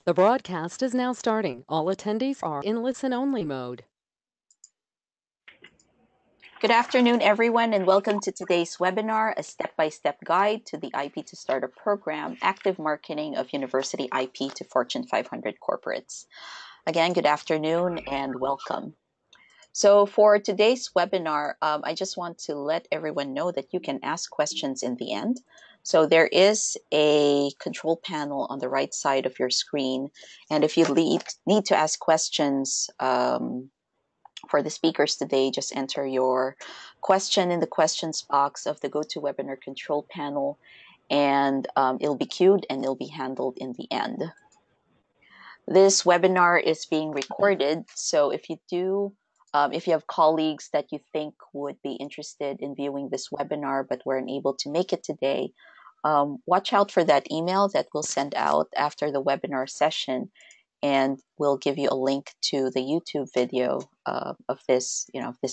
The broadcast is now starting. All attendees are in listen-only mode. Good afternoon, everyone, and welcome to today's webinar, a step-by-step guide to the IP2Startup Program, Active Marketing of University IP to Fortune 500 Corporates. Again, good afternoon and welcome. So for today's webinar, I just want to let everyone know that you can ask questions in the end. So there is a control panel on the right side of your screen, and if you need to ask questions, for the speakers today, just enter your question in the questions box of the GoToWebinar control panel, and it'll be queued and it'll be handled in the end. This webinar is being recorded, so if you have colleagues that you think would be interested in viewing this webinar but weren't able to make it today, watch out for that email that we'll send out after the webinar session, and we'll give you a link to the YouTube video of this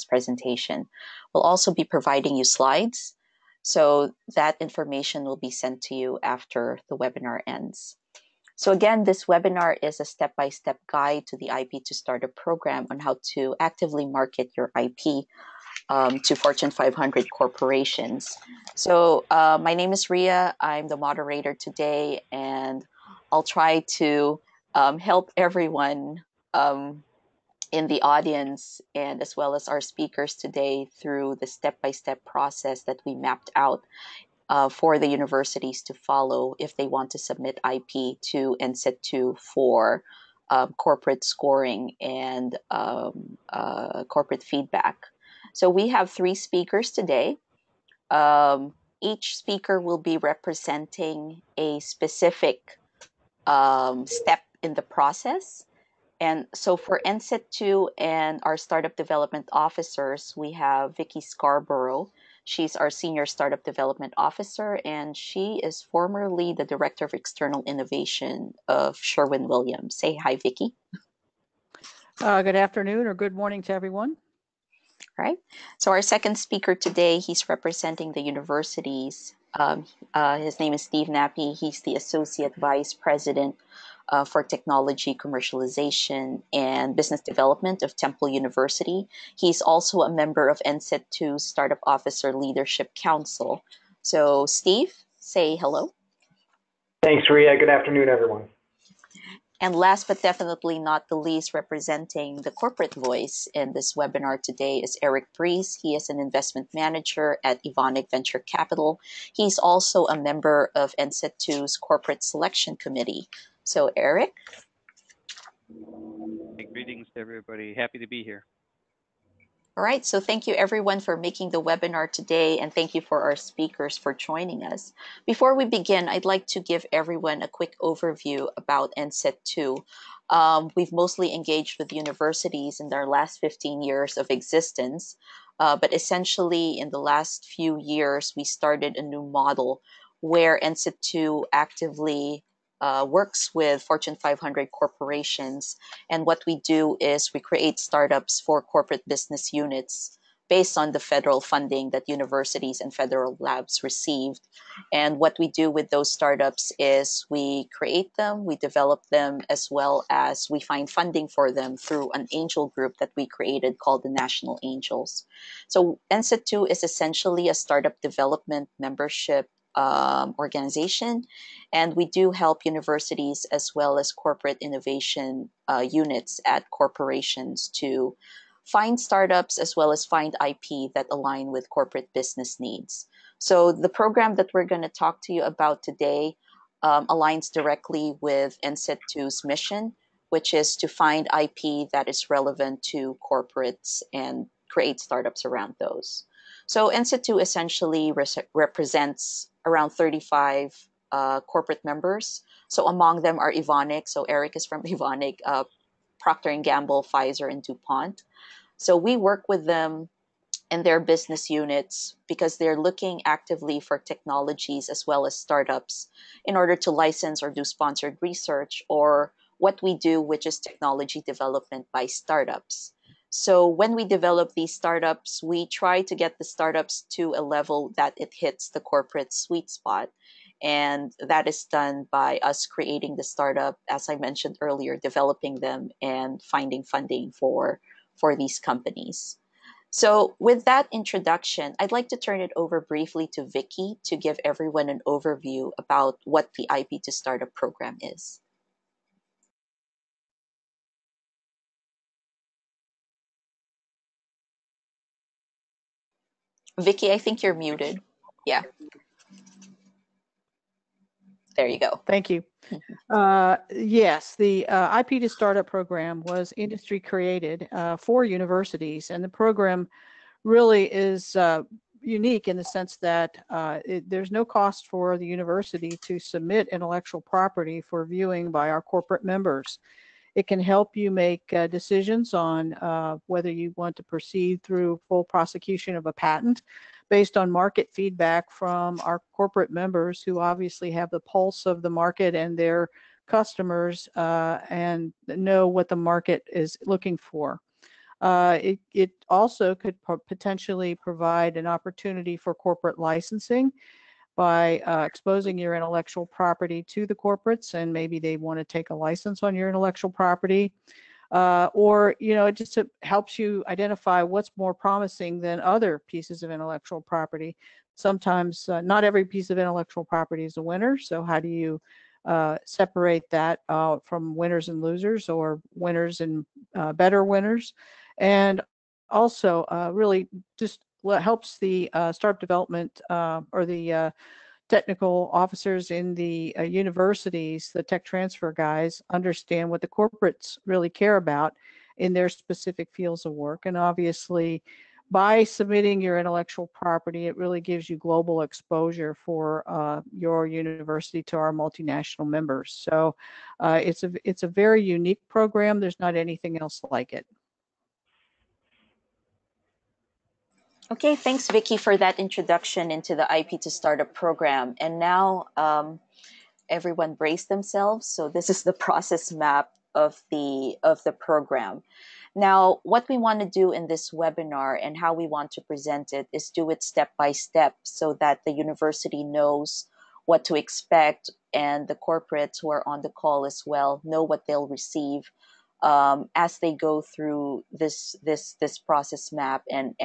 presentation. We'll also be providing you slides, so that information will be sent to you after the webinar ends. So again, this webinar is a step-by-step guide to the IP2Startup Program on how to actively market your IP to Fortune 500 corporations. So my name is Ria. I'm the moderator today, and I'll try to help everyone in the audience and as well as our speakers today through the step-by-step process that we mapped out for the universities to follow if they want to submit IP to NCET2 for corporate scoring and corporate feedback. So we have 3 speakers today. Each speaker will be representing a specific step in the process. And so for NCET2 and our startup development officers, we have Vicky Scarborough. She's our Senior Startup Development Officer, and she is formerly the Director of External Innovation of Sherwin-Williams. Say hi, Vicky. Good afternoon or good morning to everyone. Right. So our second speaker today, he's representing the universities. His name is Steve Nappy. He's the Associate Vice President for Technology Commercialization and Business Development of Temple University. He's also a member of NCET2 Startup Officer Leadership Council. So Steve, say hello. Thanks, Ria. Good afternoon, everyone. And last but definitely not the least, representing the corporate voice in this webinar today is Eric Breeze. He is an investment manager at Evonik Venture Capital. He's also a member of NCET2's Corporate Selection Committee. So, Eric? Greetings to everybody. Happy to be here. All right, so thank you everyone for making the webinar today, and thank you for our speakers for joining us. Before we begin, I'd like to give everyone a quick overview about NCET2. We've mostly engaged with universities in their last 15 years of existence, but essentially in the last few years, we started a new model where NCET2 actively works with Fortune 500 corporations. And what we do is we create startups for corporate business units based on the federal funding that universities and federal labs received. And what we do with those startups is we create them, we develop them, as well as we find funding for them through an angel group that we created called the National Angels. So NCET2 is essentially a startup development membership organization, and we do help universities as well as corporate innovation units at corporations to find startups as well as find IP that align with corporate business needs. So the program that we're going to talk to you about today aligns directly with NCET2's mission, which is to find IP that is relevant to corporates and create startups around those. So NCET2 essentially represents around 35 corporate members. So among them are Evonik. So Eric is from Evonik, Procter & Gamble, Pfizer, and DuPont. So we work with them in their business units because they're looking actively for technologies as well as startups in order to license or do sponsored research, or what we do, which is technology development by startups. So when we develop these startups, we try to get the startups to a level that it hits the corporate sweet spot. And that is done by us creating the startup, as I mentioned earlier, developing them and finding funding for these companies. So with that introduction, I'd like to turn it over briefly to Vicky to give everyone an overview about what the IP2Startup program is. Vicky, I think you're muted. Yeah, there you go. Thank you. Yes, the IP2Startup Program was industry created for universities, and the program really is unique in the sense that there's no cost for the university to submit intellectual property for viewing by our corporate members. It can help you make decisions on whether you want to proceed through full prosecution of a patent based on market feedback from our corporate members, who obviously have the pulse of the market and their customers and know what the market is looking for. It also could potentially provide an opportunity for corporate licensing by exposing your intellectual property to the corporates, and maybe they want to take a license on your intellectual property. Or, it just helps you identify what's more promising than other pieces of intellectual property. Sometimes not every piece of intellectual property is a winner, so how do you separate that from winners and losers, or winners and better winners? And also really just helps the startup development or the technical officers in the universities, the tech transfer guys, understand what the corporates really care about in their specific fields of work. And obviously, by submitting your intellectual property, it really gives you global exposure for your university to our multinational members. So it's a very unique program. There's not anything else like it. Okay, thanks, Vicky, for that introduction into the IP2Startup program. And now everyone brace themselves. So this is the process map of the program. Now, what we want to do in this webinar and how we want to present it is do it step by step so that the university knows what to expect, and the corporates who are on the call as well know what they'll receive as they go through this process map and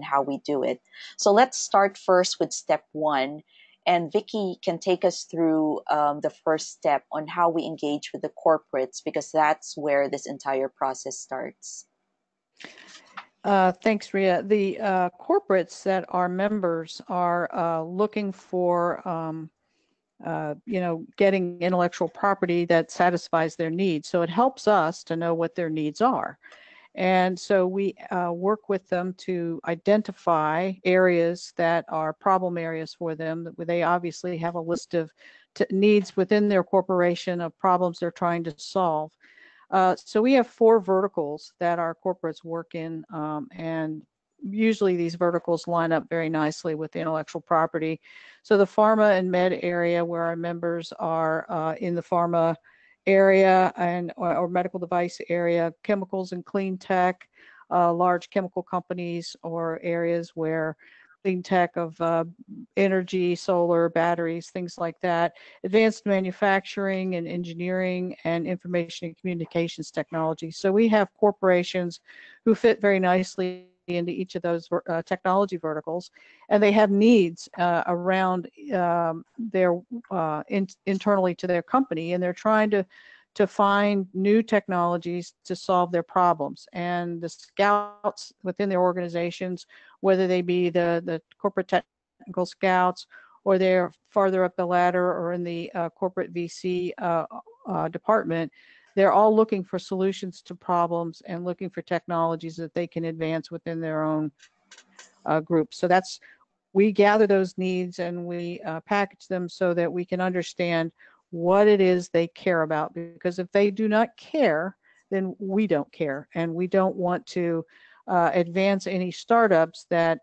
how we do it. So let's start first with step one, and Vicky can take us through the first step on how we engage with the corporates, because that's where this entire process starts. Thanks, Ria. The corporates that are members are looking for getting intellectual property that satisfies their needs. So it helps us to know what their needs are. And so we work with them to identify areas that are problem areas for them. They obviously have a list of needs within their corporation of problems they're trying to solve. So we have 4 verticals that our corporates work in, and usually these verticals line up very nicely with the intellectual property. So the pharma and med area, where our members are in the pharma area and or medical device area, chemicals and clean tech, large chemical companies, or areas where clean tech of energy, solar, batteries, things like that, advanced manufacturing and engineering, and information and communications technology. So we have corporations who fit very nicely into each of those technology verticals, and they have needs around their internally to their company, and they're trying to find new technologies to solve their problems. And the scouts within their organizations, whether they be the corporate technical scouts, or they're farther up the ladder or in the corporate VC department, they're all looking for solutions to problems and looking for technologies that they can advance within their own group. So we gather those needs and we package them so that we can understand what it is they care about, because if they do not care, then we don't care, and we don't want to advance any startups that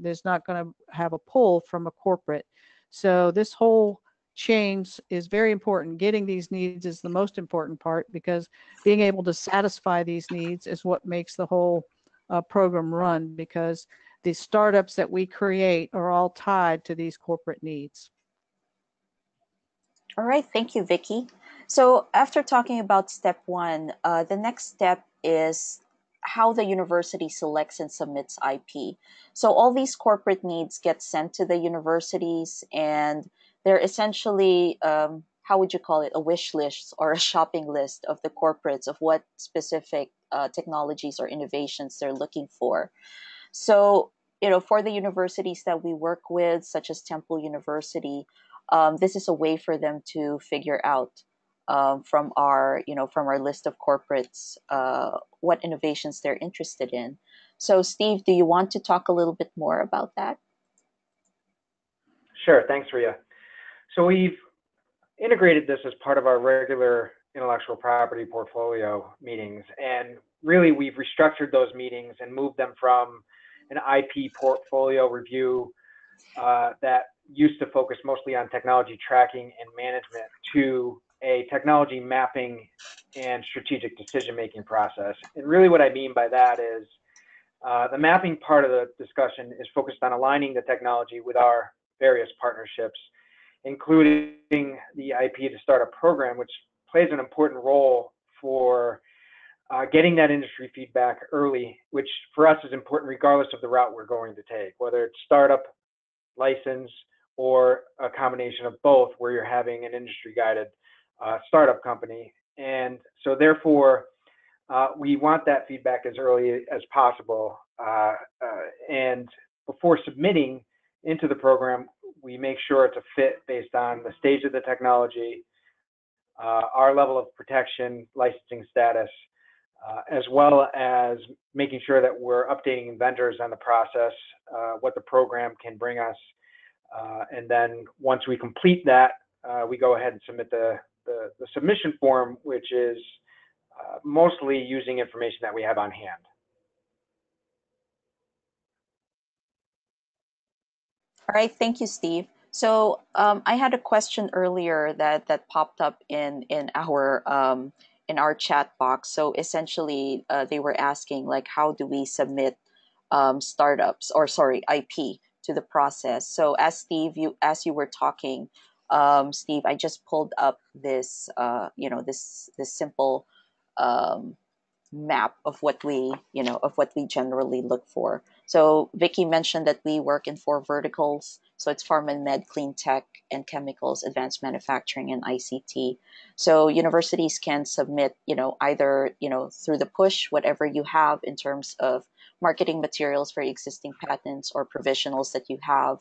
there's not going to have a pull from a corporate. So this whole change is very important. Getting these needs is the most important part, because being able to satisfy these needs is what makes the whole program run, because the startups that we create are all tied to these corporate needs. All right, thank you, Vicky. So after talking about step one, the next step is how the university selects and submits IP. So all these corporate needs get sent to the universities, and they're essentially, how would you call it, a wish list or a shopping list of the corporates of what specific technologies or innovations they're looking for. So, for the universities that we work with, such as Temple University, this is a way for them to figure out from our list of corporates what innovations they're interested in. So, Steve, do you want to talk a little bit more about that? Sure, thanks, Ria. So we've integrated this as part of our regular intellectual property portfolio meetings, and really we've restructured those meetings and moved them from an IP portfolio review that used to focus mostly on technology tracking and management to a technology mapping and strategic decision-making process. And really what I mean by that is the mapping part of the discussion is focused on aligning the technology with our various partnerships, including the IP2Startup Program, which plays an important role for getting that industry feedback early, which for us is important regardless of the route we're going to take, whether it's startup, license, or a combination of both, where you're having an industry-guided startup company. And so therefore, we want that feedback as early as possible. And before submitting into the program, we make sure it's a fit based on the stage of the technology, our level of protection, licensing status, as well as making sure that we're updating vendors on the process, what the program can bring us. And then once we complete that, we go ahead and submit the submission form, which is mostly using information that we have on hand. All right, thank you, Steve. So I had a question earlier that popped up in our chat box. So essentially, they were asking like, how do we submit startups or sorry IP to the process? So as you were talking, Steve, I just pulled up this simple um, map of what we generally look for. So Vicky mentioned that we work in four verticals. So it's pharma and med, clean tech and chemicals, advanced manufacturing, and ICT. So universities can submit, either, through the push, whatever you have in terms of marketing materials for existing patents or provisionals that you have,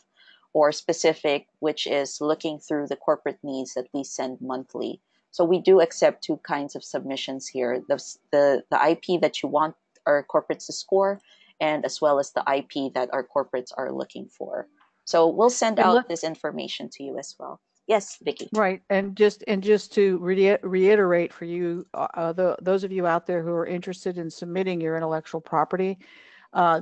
or specific, which is looking through the corporate needs that we send monthly. So we do accept two kinds of submissions here: the IP that you want our corporates to score, and as well as the IP that our corporates are looking for. So we'll send And out this information to you as well. Yes, Vicky. right, and just to reiterate for you, those of you out there who are interested in submitting your intellectual property,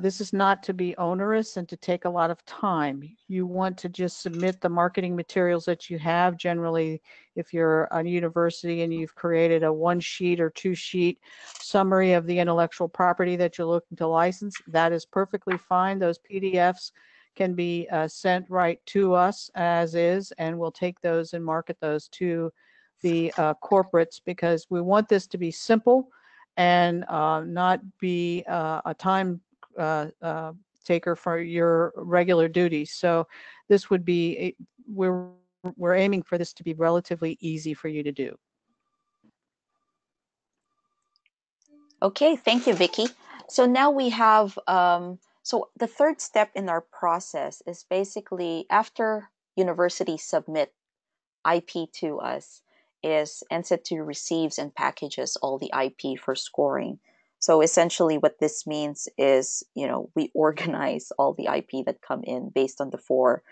this is not to be onerous and to take a lot of time. You want to just submit the marketing materials that you have. Generally, if you're a university and you've created a 1-sheet or 2-sheet summary of the intellectual property that you're looking to license, that is perfectly fine. Those PDFs can be sent right to us as is, and we'll take those and market those to the corporates, because we want this to be simple and not be a time taker for your regular duties. So this would be, we're aiming for this to be relatively easy for you to do. Okay, thank you, Vicky. So now we have, so the third step in our process is basically after universities submit IP to us, is NCET2 receives and packages all the IP for scoring. So essentially what this means is, we organize all the IP that come in based on the four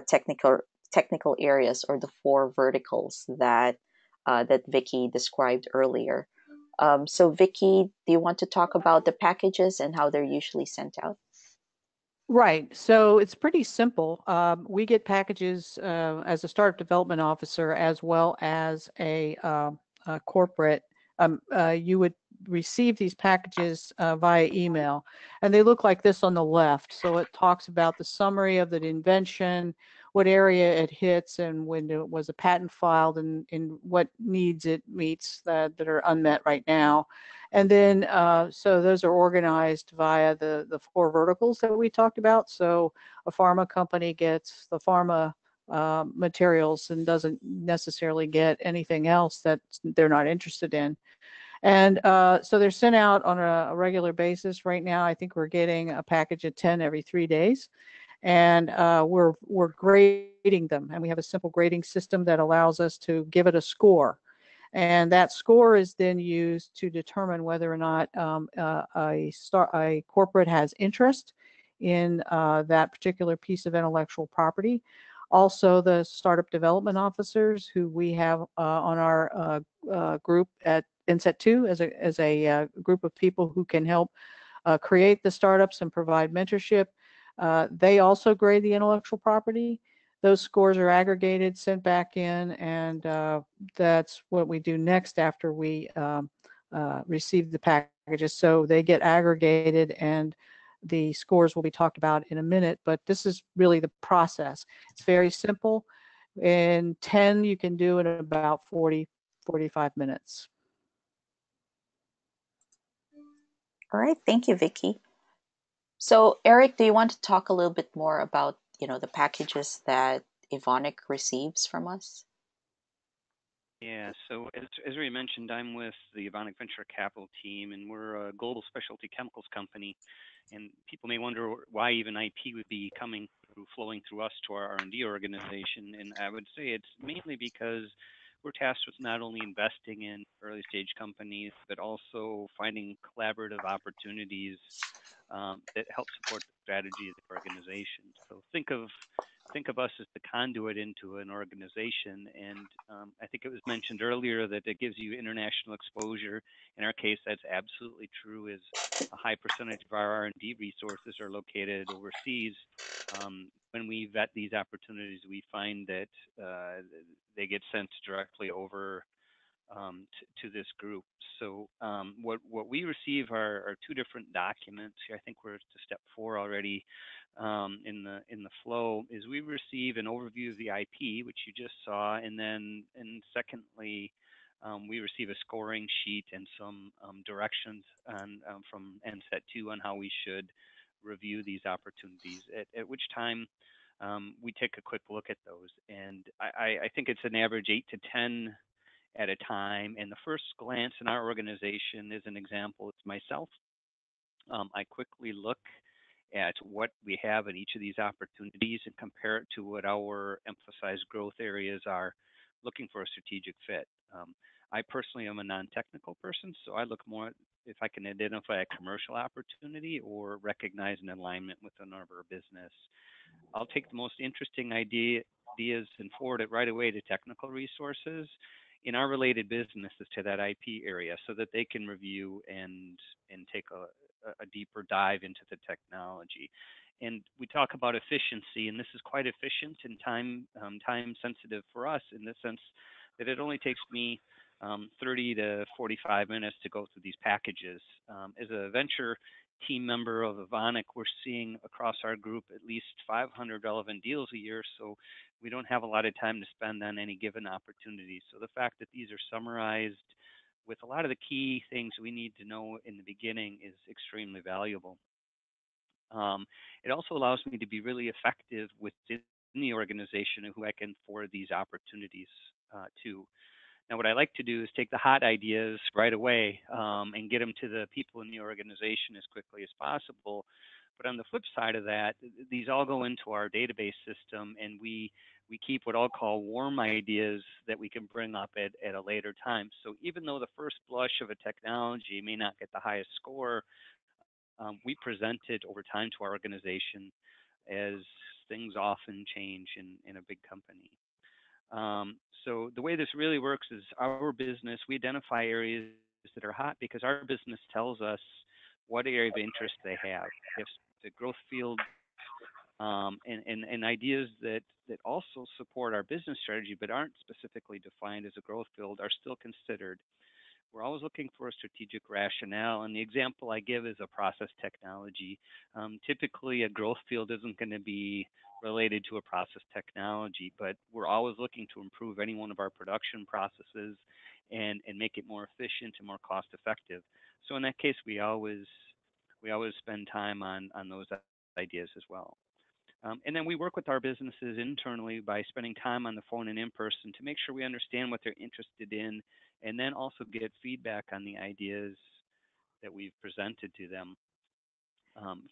technical areas, or the four verticals that Vicky described earlier. So Vicky, do you want to talk about the packages and how they're usually sent out? Right. So it's pretty simple. We get packages as a startup development officer, as well as a corporate. You would receive these packages via email, and they look like this on the left. So it talks about the summary of the invention, what area it hits and when it was a patent filed and what needs it meets that are unmet right now. And then, so those are organized via the four verticals that we talked about. So a pharma company gets the pharma materials and doesn't necessarily get anything else that they're not interested in. And so they're sent out on a regular basis. Right now, I think we're getting a package of 10 every 3 days. And we're grading them. And we have a simple grading system that allows us to give it a score. And that score is then used to determine whether or not a corporate has interest in that particular piece of intellectual property. Also, the startup development officers who we have on our group at NCET2 as a group of people who can help create the startups and provide mentorship. They also grade the intellectual property. Those scores are aggregated, sent back in, and that's what we do next after we receive the packages. So they get aggregated, and the scores will be talked about in a minute, but this is really the process. It's very simple. In 10, you can do in about 40, 45 minutes. All right, thank you, Vicki. So, Eric, do you want to talk a little bit more about, the packages that Evonik receives from us? Yeah, so as we mentioned, I'm with the Evonik Venture Capital team, and we're a global specialty chemicals company. And people may wonder why even IP would be flowing through us to our R&D organization. And I would say it's mainly because we're tasked with not only investing in early stage companies, but also finding collaborative opportunities that help support the strategy of the organization. So think of us as the conduit into an organization, and I think it was mentioned earlier that it gives you international exposure. In our case, that's absolutely true. Is a high percentage of our R&D resources are located overseas. When we vet these opportunities, we find that they get sent directly over to this group. So what we receive are two different documents. Here, I think we're to step 4 already in the flow. Is we receive an overview of the IP, which you just saw, and secondly, we receive a scoring sheet and some directions from NCET2 on how we should review these opportunities. At which time we take a quick look at those, and I think it's an average 8 to 10 at a time. And the first glance in our organization is an example. It's myself. I quickly look at what we have at each of these opportunities and compare it to what our emphasized growth areas are, looking for a strategic fit. I personally am a non-technical person, so I look more if I can identify a commercial opportunity or recognize an alignment with another business. I'll take the most interesting ideas and forward it right away to technical resources in our related businesses to that IP area, so that they can review and take a deeper dive into the technology. And we talk about efficiency, and this is quite efficient and time sensitive for us in the sense that it only takes me 30 to 45 minutes to go through these packages. As a venture team member of Evonik, we're seeing across our group at least 500 relevant deals a year, so we don't have a lot of time to spend on any given opportunity. So the fact that these are summarized with a lot of the key things we need to know in the beginning is extremely valuable. It also allows me to be really effective within the organization and who I can forward these opportunities to. Now, what I like to do is take the hot ideas right away and get them to the people in the organization as quickly as possible. But on the flip side of that, these all go into our database system, and we keep what I'll call warm ideas that we can bring up at a later time. So even though the first blush of a technology may not get the highest score, we present it over time to our organization, as things often change in a big company. So the way this really works is our business, we identify areas that are hot because our business tells us what area of interest they have. If the growth fields and ideas that also support our business strategy but aren't specifically defined as a growth field are still considered. we're always looking for a strategic rationale. And the example I give is a process technology. Typically, a growth field isn't going to be related to a process technology, but we're always looking to improve any one of our production processes and make it more efficient and more cost effective. So in that case, we always spend time on those ideas as well. And then we work with our businesses internally by spending time on the phone and in person to make sure we understand what they're interested in, and then also get feedback on the ideas that we've presented to them.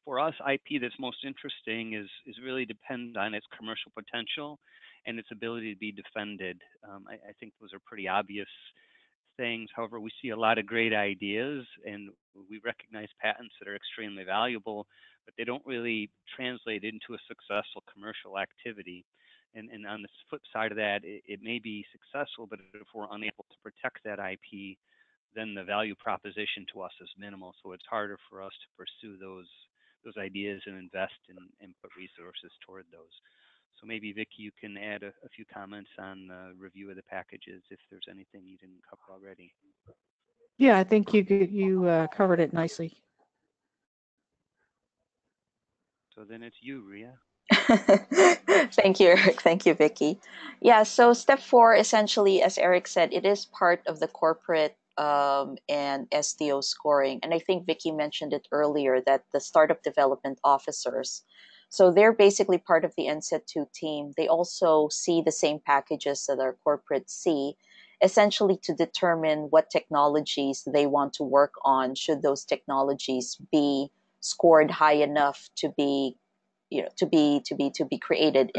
For us, IP that's most interesting is really dependent on its commercial potential and its ability to be defended. I think those are pretty obvious things. However, we see a lot of great ideas, and we recognize patents that are extremely valuable, but they don't really translate into a successful commercial activity. And on the flip side of that, it may be successful, but if we're unable to protect that IP, then the value proposition to us is minimal. So it's harder for us to pursue those ideas and invest and put resources toward those. So maybe Vicki, you can add a few comments on the review of the packages if there's anything you didn't cover already. Yeah, I think you covered it nicely. So then it's you, Ria. Thank you, Eric. Thank you, Vicki. Yeah, so step 4, essentially, as Eric said, it is part of the corporate and SDO scoring. And I think Vicki mentioned it earlier that the startup development officers, so they're basically part of the NCET2 team. They also see the same packages that our corporates see, essentially to determine what technologies they want to work on, should those technologies be scored high enough to be to be created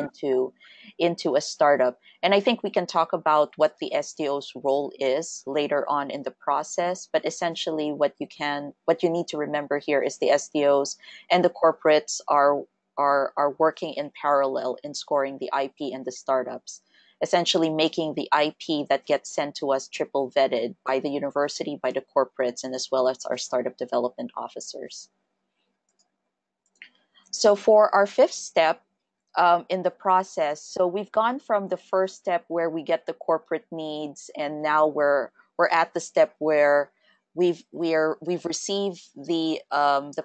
into a startup. And I think we can talk about what the SDO's role is later on in the process, but essentially what you need to remember here is the SDOs and the corporates are working in parallel in scoring the IP and the startups, essentially making the IP that gets sent to us triple vetted by the university, by the corporates, and as well as our startup development officers. So for our 5th step in the process, so we've gone from the first step where we get the corporate needs, and now we're at the step where we've received the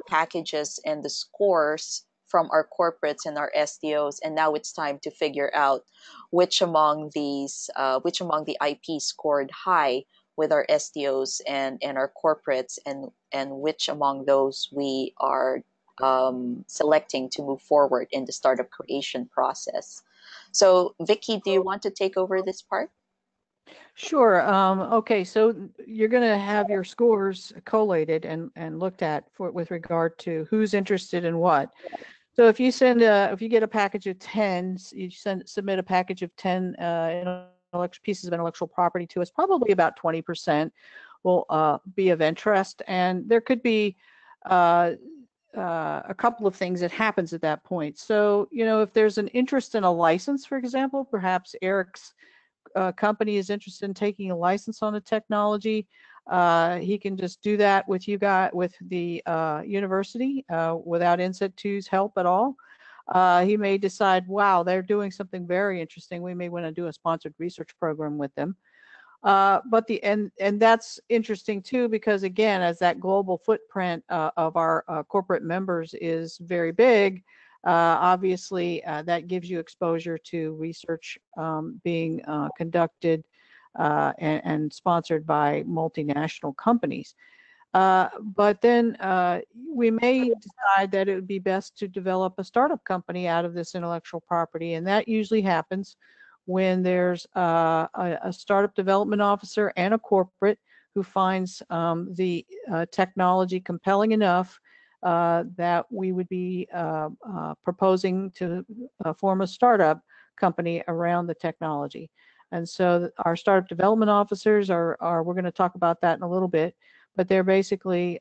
packages and the scores from our corporates and our SDOs, and now it's time to figure out which among the IP scored high with our SDOs and our corporates, and which among those we are selecting to move forward in the startup creation process. So Vicki, do you want to take over this part? Sure. Okay, so you're going to have your scores collated and looked at with regard to who's interested in what. So if you get a package of 10, you submit a package of 10 pieces of intellectual property to us, probably about 20% will be of interest, and there could be a couple of things that happens at that point. So, if there's an interest in a license, for example, perhaps Eric's company is interested in taking a license on a technology, he can just do that with the university without NCET2's help at all. He may decide, wow, they're doing something very interesting. We may want to do a sponsored research program with them. But that's interesting too, because again, as that global footprint of our corporate members is very big, obviously that gives you exposure to research being conducted and sponsored by multinational companies. But then we may decide that it would be best to develop a startup company out of this intellectual property, and that usually happens when there's a startup development officer and a corporate who finds the technology compelling enough that we would be proposing to form a startup company around the technology. And so our startup development officers we're going to talk about that in a little bit, but they're basically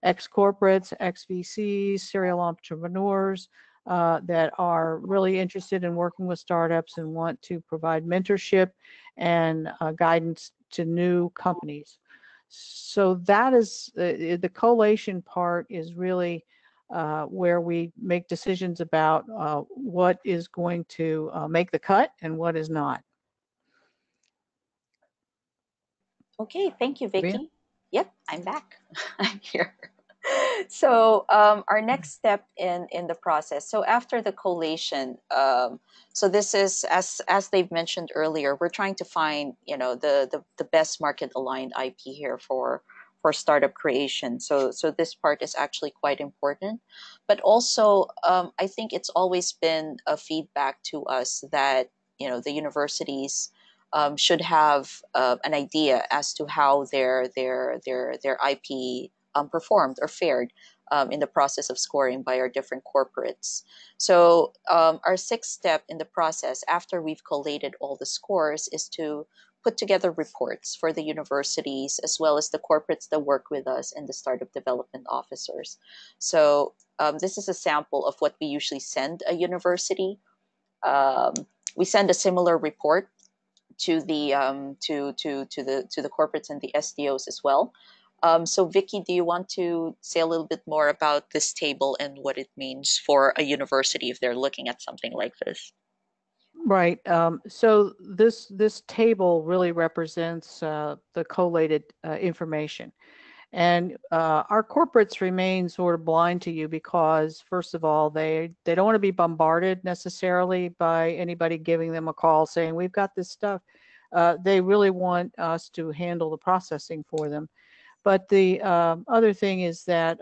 ex-corporates, ex-VCs, serial entrepreneurs, that are really interested in working with startups and want to provide mentorship and guidance to new companies. So that is the collation part is really where we make decisions about what is going to make the cut and what is not. Okay, thank you, Rhea? Vicky. Yep, I'm back. I'm here. So our next step in the process. So after the collation, so this is as they've mentioned earlier, we're trying to find the best market aligned IP here for startup creation. So this part is actually quite important, but also I think it's always been a feedback to us that the universities should have an idea as to how their IP performed or fared in the process of scoring by our different corporates. So our sixth step in the process, after we've collated all the scores, is to put together reports for the universities as well as the corporates that work with us and the startup development officers. So this is a sample of what we usually send a university. Um, we send a similar report to the to the corporates and the SDOs as well. So Vicky, do you want to say a little bit more about this table and what it means for a university if they're looking at something like this? Right. So this table really represents the collated information. And our corporates remain sort of blind to you because, first of all, they don't want to be bombarded necessarily by anybody giving them a call saying, we've got this stuff. They really want us to handle the processing for them. But the other thing is that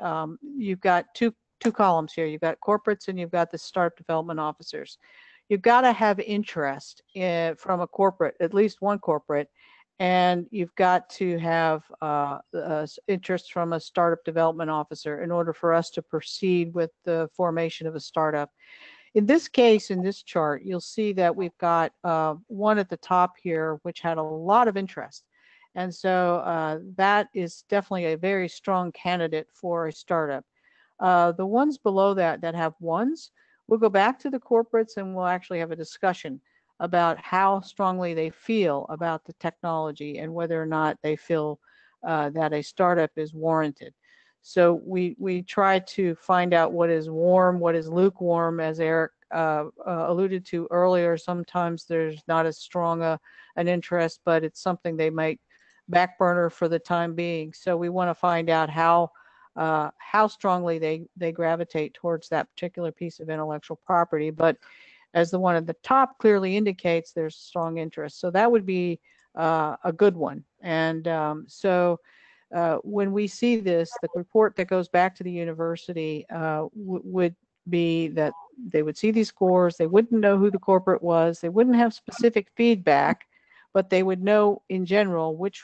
you've got two columns here. You've got corporates and you've got the startup development officers. You've got to have interest from a corporate, at least one corporate, and you've got to have interest from a startup development officer in order for us to proceed with the formation of a startup. In this case, in this chart, you'll see that we've got one at the top here, which had a lot of interest. And so that is definitely a very strong candidate for a startup. The ones below that have ones, we'll go back to the corporates and we'll actually have a discussion about how strongly they feel about the technology and whether or not they feel that a startup is warranted. So we try to find out what is warm, what is lukewarm, as Eric alluded to earlier. Sometimes there's not as strong an interest, but it's something they might back burner for the time being. So we want to find out how strongly they gravitate towards that particular piece of intellectual property. But as the one at the top clearly indicates, there's strong interest. So that would be a good one. And when we see this, the report that goes back to the university would be that they would see these scores, they wouldn't know who the corporate was, they wouldn't have specific feedback, but they would know in general which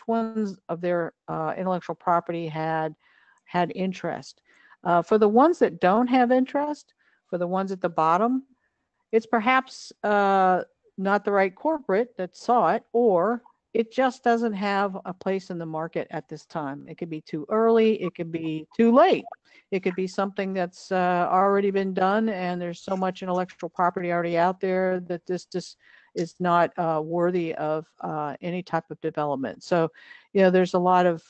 ones of their intellectual property had interest. For the ones that don't have interest, for the ones at the bottom, it's perhaps not the right corporate that saw it, or it just doesn't have a place in the market at this time. It could be too early, it could be too late. It could be something that's already been done and there's so much intellectual property already out there that this just is not worthy of any type of development. So, there's a lot of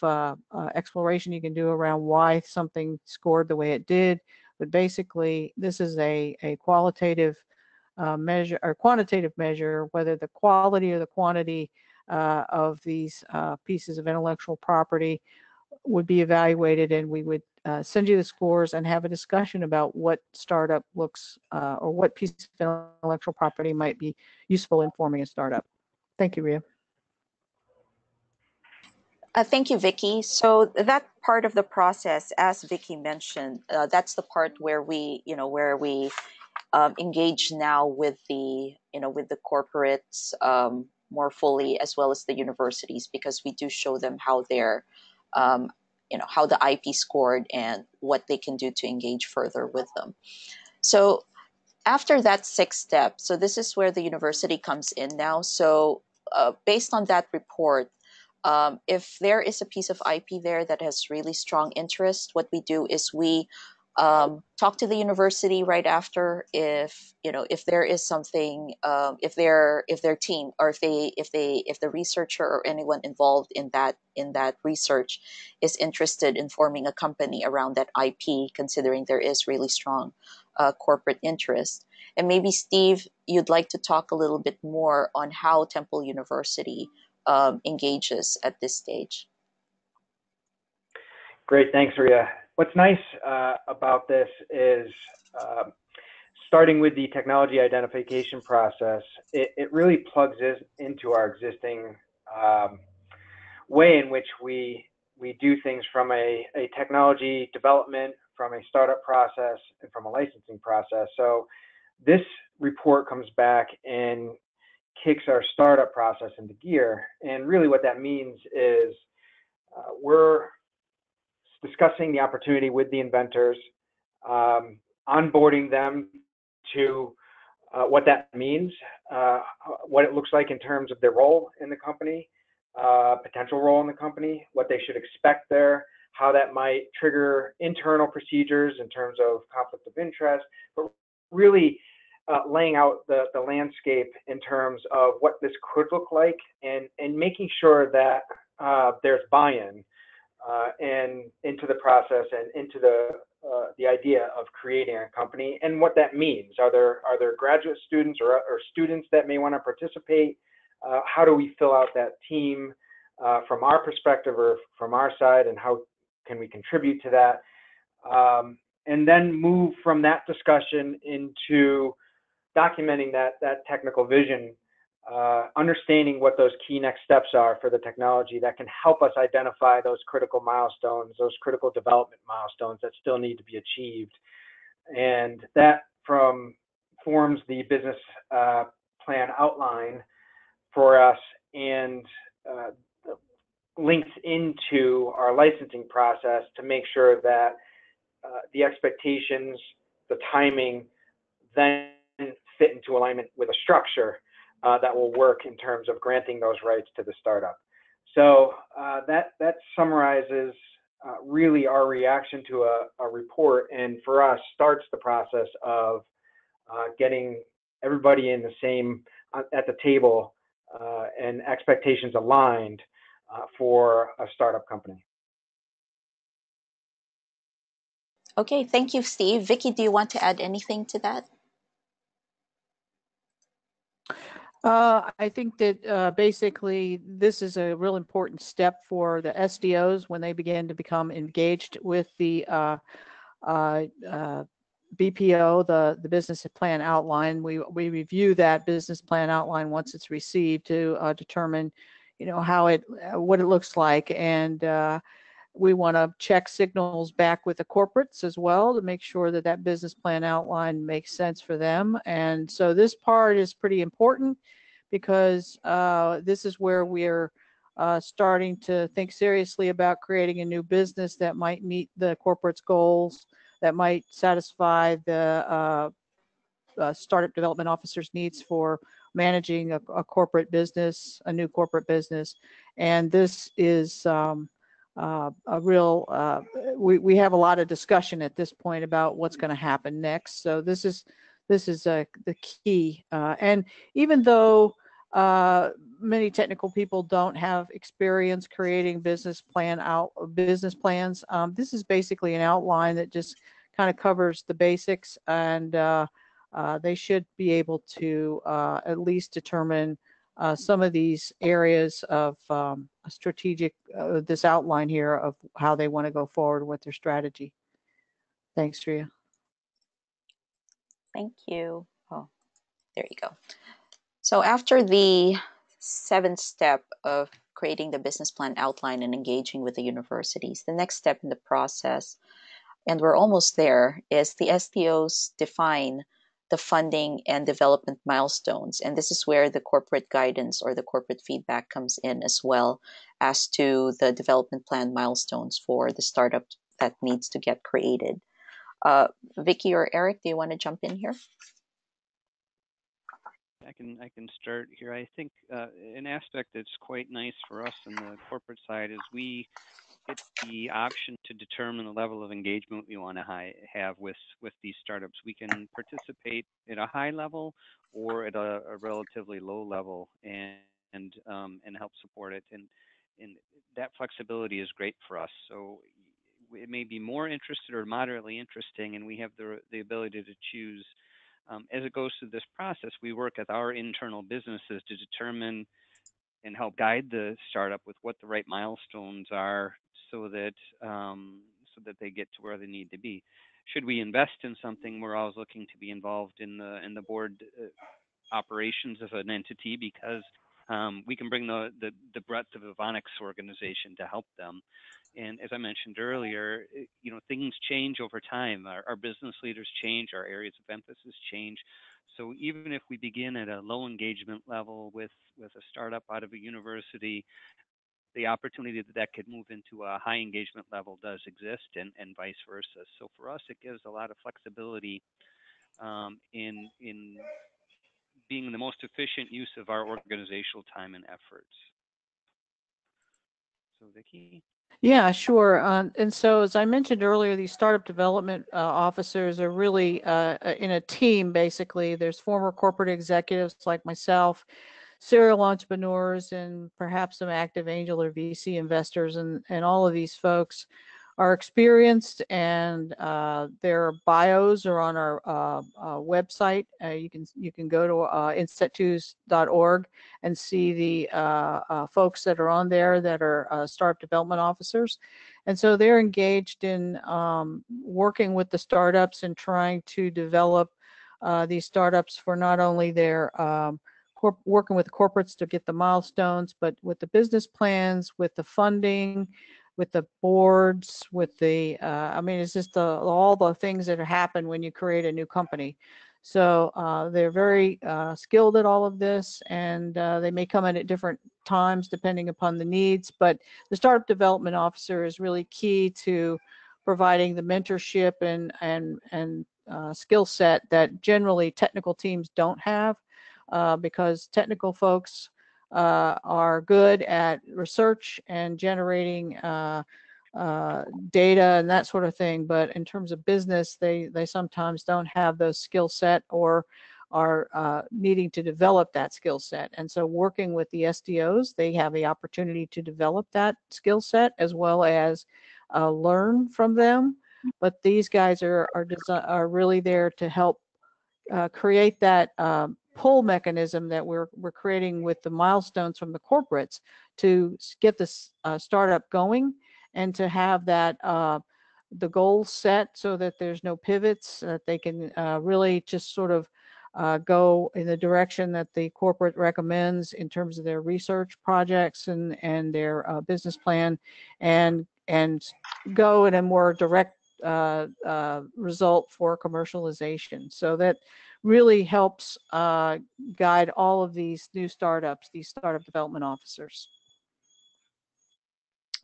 exploration you can do around why something scored the way it did. But basically, this is a qualitative measure or quantitative measure, whether the quality or the quantity of these pieces of intellectual property would be evaluated, and we would send you the scores and have a discussion about what startup looks or what piece of intellectual property might be useful in forming a startup. Thank you, Rhea. Thank you, Vicky. So that part of the process, as Vicky mentioned, that's the part where we engage now with the corporates more fully, as well as the universities, because we do show them how their how the IP scored and what they can do to engage further with them. So after that sixth step, so this is where the university comes in now. So based on that report, if there is a piece of IP there that has really strong interest, what we do is we talk to the university right after. If there is something, if their team, or if the researcher or anyone involved in that research is interested in forming a company around that IP, considering there is really strong corporate interest. And maybe Steve, you'd like to talk a little bit more on how Temple University engages at this stage? Great, thanks, Ria. What's nice about this is starting with the technology identification process, it really plugs into our existing way in which we do things from a technology development, from a startup process, and from a licensing process. So this report comes back and kicks our startup process into gear. And really what that means is we're discussing the opportunity with the inventors, onboarding them to what that means, what it looks like in terms of their role in the company, potential role in the company, what they should expect there, how that might trigger internal procedures in terms of conflict of interest, but really laying out the landscape in terms of what this could look like, and making sure that there's buy-in and into the process and into the idea of creating a company and what that means. Are there graduate students or students that may want to participate? How do we fill out that team from our perspective or from our side, and how can we contribute to that? And then move from that discussion into documenting that technical vision, understanding what those key next steps are for the technology that can help us identify those critical milestones, those critical development milestones that still need to be achieved. And that forms the business plan outline for us, and links into our licensing process to make sure that the expectations, the timing, then fit into alignment with a structure that will work in terms of granting those rights to the startup. So that summarizes really our reaction to a report, and for us starts the process of getting everybody in the same at the table and expectations aligned for a startup company. Okay, thank you, Steve. Vicky, do you want to add anything to that? I think that basically this is a real important step for the SDOs when they begin to become engaged with the BPO, the business plan outline. We review that business plan outline once it's received to determine, what it looks like, and we want to check signals back with the corporates as well to make sure that that business plan outline makes sense for them. And so this part is pretty important because this is where we're starting to think seriously about creating a new business that might meet the corporate's goals, that might satisfy the startup development officer's needs for managing a corporate business, a new corporate business. And this is a real, we have a lot of discussion at this point about what's going to happen next. So this is the key. And even though many technical people don't have experience creating business plans, this is basically an outline that just kind of covers the basics, and they should be able to at least determine some of these areas of strategic, this outline here of how they want to go forward with their strategy. Thanks, Ria. Thank you. Oh, there you go. So after the 7th step of creating the business plan outline and engaging with the universities, the next step in the process, and we're almost there, is the SDOs define the funding and development milestones. And this is where the corporate guidance or the corporate feedback comes in, as well as to the development plan milestones for the startup that needs to get created. Vicky or Eric, do you want to jump in here? I can start here. I think an aspect that's quite nice for us on the corporate side is we get the option to determine the level of engagement we want to have with these startups. We can participate at a high level or at a relatively low level and help support it. And that flexibility is great for us. So it may be more interested or moderately interesting, and we have the ability to choose. As it goes through this process, we work with our internal businesses to determine and help guide the startup with what the right milestones are, so that they get to where they need to be. Should we invest in something, we're always looking to be involved in the board operations of an entity, because we can bring the breadth of Evonik's organization to help them. And as I mentioned earlier, things change over time. Our business leaders change, our areas of emphasis change. So even if we begin at a low engagement level with a startup out of a university, the opportunity that could move into a high engagement level does exist, and vice versa. So for us, it gives a lot of flexibility in being the most efficient use of our organizational time and efforts. So Vicki? Yeah, sure. And so, as I mentioned earlier, these startup development officers are really in a team, basically. There's former corporate executives like myself, serial entrepreneurs, and perhaps some active angel or VC investors. And all of these folks are experienced, and their bios are on our website. You can go to NCET2.org and see the folks that are on there that are startup development officers. And so they're engaged in working with the startups and trying to develop these startups for not only their working with corporates to get the milestones, but with the business plans, with the funding, with the boards, with the, I mean, it's just all the things that happen when you create a new company. So they're very skilled at all of this, and they may come in at different times depending upon the needs, but the startup development officer is really key to providing the mentorship and skill set that generally technical teams don't have, because technical folks are good at research and generating data and that sort of thing, but in terms of business, they sometimes don't have those skill set, or are needing to develop that skill set. And so working with the SDOs, they have the opportunity to develop that skill set as well as learn from them. But these guys are really there to help create that pull mechanism that we're creating with the milestones from the corporates to get this startup going, and to have that the goals set so that there's no pivots, that they can really just sort of go in the direction that the corporate recommends in terms of their research projects and their business plan, and go in a more direct result for commercialization. So that really helps guide all of these new startups, these startup development officers.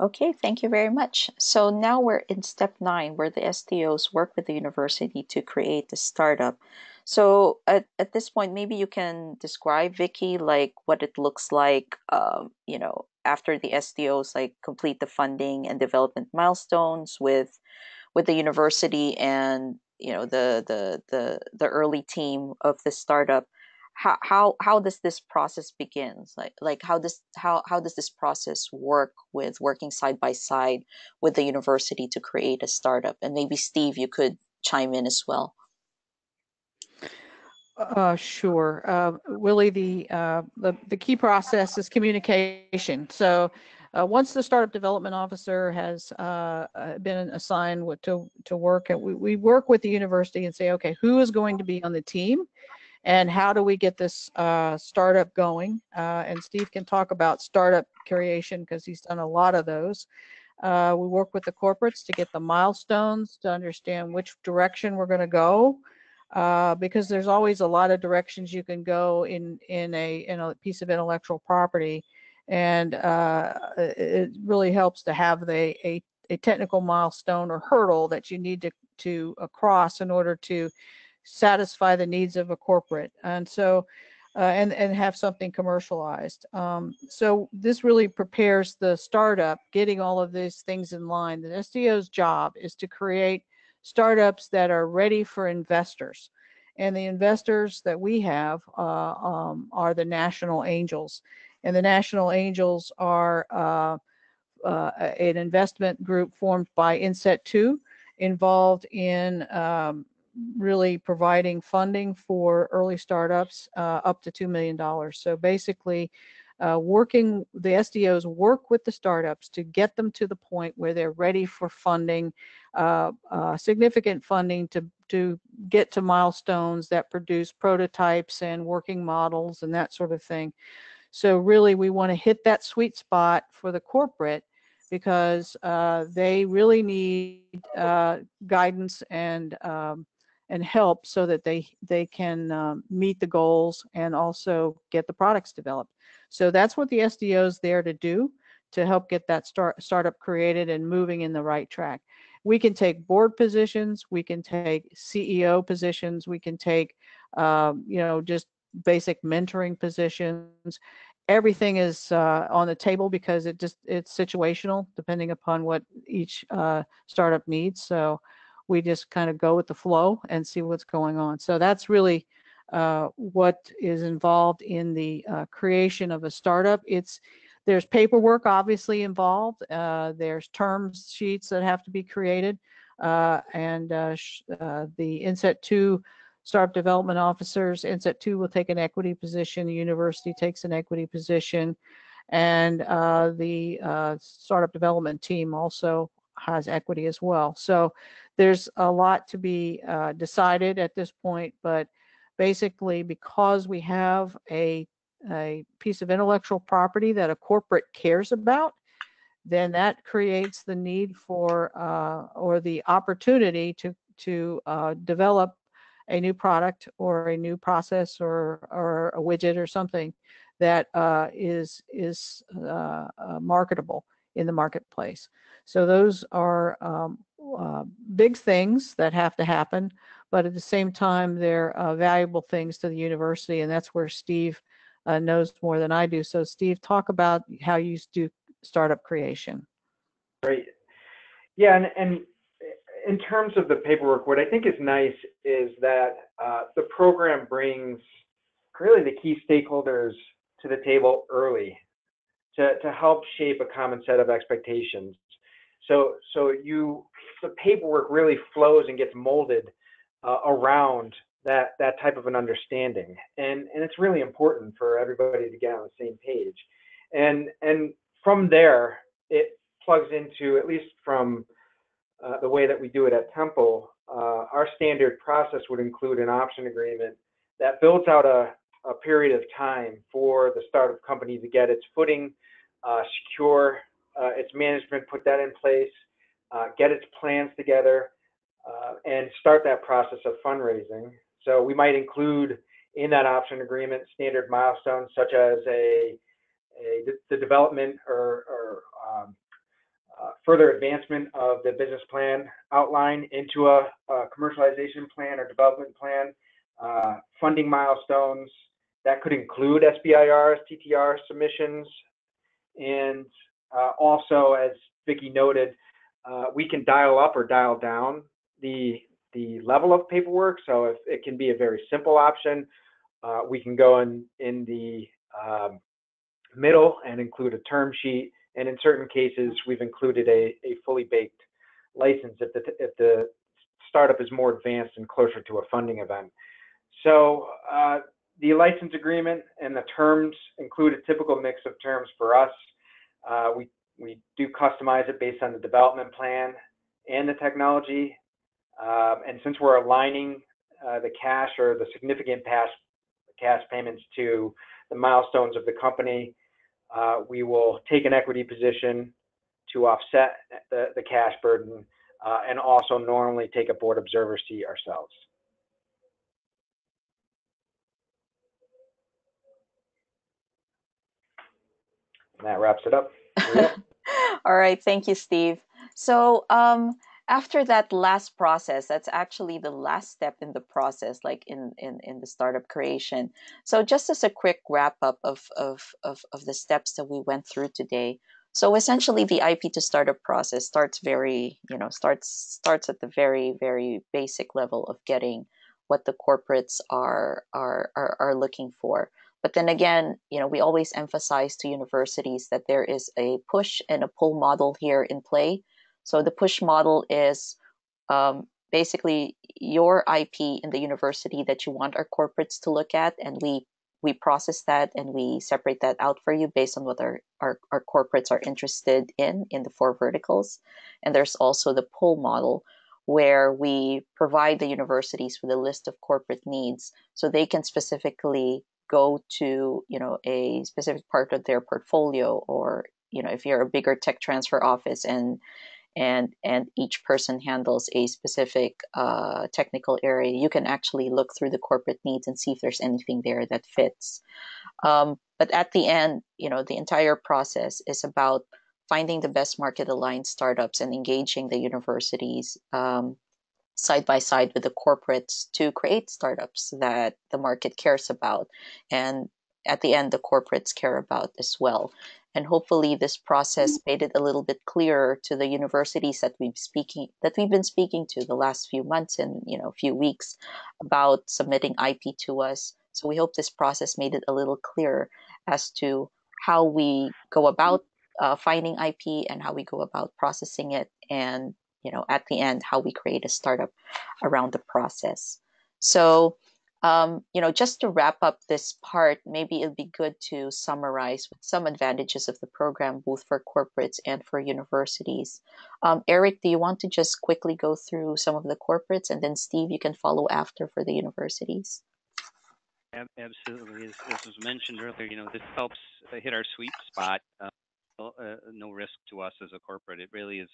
Okay, thank you very much. So now we're in step 9, where the SDOs work with the university to create the startup. So at this point, maybe you can describe, Vicki, like what it looks like, after the SDOs like complete the funding and development milestones with the university and the early team of the startup. How does this process begins? Like how does this process work with working side by side with the university to create a startup? And maybe Steve, you could chime in as well. Sure. Willie, the key process is communication. So once the startup development officer has been assigned to work, we work with the university and say, okay, who is going to be on the team, and how do we get this startup going? And Steve can talk about startup creation because he's done a lot of those. We work with the corporates to get the milestones, to understand which direction we're going to go. Because there's always a lot of directions you can go in a piece of intellectual property, and it really helps to have a technical milestone or hurdle that you need to cross in order to satisfy the needs of a corporate, and so and have something commercialized. So this really prepares the startup, getting all of these things in line. The SDO's job is to create startups that are ready for investors. And the investors that we have are the national angels. And the national angels are an investment group formed by NCET2, involved in really providing funding for early startups up to $2 million. So basically, the SDOs work with the startups to get them to the point where they're ready for funding, significant funding to get to milestones that produce prototypes and working models and that sort of thing. So really, we want to hit that sweet spot for the corporate because they really need guidance and help so that they can meet the goals and also get the products developed. So that's what the SDO is there to do, to help get that startup created and moving in the right track. We can take board positions, we can take CEO positions, we can take just basic mentoring positions. Everything is on the table because it's situational depending upon what each startup needs. So we just kind of go with the flow and see what's going on. So that's really what is involved in the creation of a startup. There's paperwork obviously involved. There's term sheets that have to be created, and the NCET2 Startup Development Officers, NCET2 will take an equity position, the university takes an equity position, and the startup development team also has equity as well. So there's a lot to be decided at this point, but basically because we have a piece of intellectual property that a corporate cares about, then that creates the need for or the opportunity to develop a new product or a new process or a widget or something that is marketable in the marketplace. So those are big things that have to happen, but at the same time, they're valuable things to the university, and that's where Steve knows more than I do. So Steve, talk about how you do startup creation. Great. Yeah, and in terms of the paperwork, what I think is nice is that the program brings really the key stakeholders to the table early to help shape a common set of expectations. So the paperwork really flows and gets molded around that type of an understanding, and it's really important for everybody to get on the same page, and from there it plugs into, at least from the way that we do it at Temple, our standard process would include an option agreement that builds out a period of time for the startup company to get its footing, secure its management, put that in place, get its plans together, and start that process of fundraising. So we might include in that option agreement standard milestones such as the development or further advancement of the business plan outline into a commercialization plan or development plan, funding milestones that could include SBIRs, TTR submissions, and also, as Vicki noted, we can dial up or dial down the level of paperwork. So if it can be a very simple option, we can go in the middle and include a term sheet. And in certain cases, we've included a fully baked license if the startup is more advanced and closer to a funding event. So the license agreement and the terms include a typical mix of terms for us. We do customize it based on the development plan and the technology. And since we're aligning the cash or the significant cash payments to the milestones of the company, we will take an equity position to offset the cash burden, and also normally take a board observer seat ourselves. And that wraps it up. All right, thank you, Steve. So after that last process, that's actually the last step in the process, like in the startup creation. So just as a quick wrap up of the steps that we went through today. So essentially, the IP2Startup process starts starts at the very, very basic level of getting what the corporates are looking for. But then again, we always emphasize to universities that there is a push and a pull model here in play. So the push model is basically your IP in the university that you want our corporates to look at, and we we process that and we separate that out for you based on what our corporates are interested in the 4 verticals. And there's also the pull model, where we provide the universities with a list of corporate needs so they can specifically go to, a specific part of their portfolio, or, if you're a bigger tech transfer office and each person handles a specific technical area, you can actually look through the corporate needs and see if there's anything there that fits. But at the end, the entire process is about finding the best market aligned startups and engaging the universities side by side with the corporates to create startups that the market cares about, and at the end the corporates care about as well. And hopefully this process made it a little bit clearer to the universities that we've been speaking to the last few months and few weeks about submitting IP to us. So we hope this process made it a little clearer as to how we go about finding IP and how we go about processing it, and at the end, how we create a startup around the process. So, just to wrap up this part, maybe it'd be good to summarize some advantages of the program, both for corporates and for universities. Eric, do you want to just quickly go through some of the corporates, and then Steve, you can follow after for the universities? Absolutely. As was mentioned earlier, this helps hit our sweet spot. No risk to us as a corporate. It really is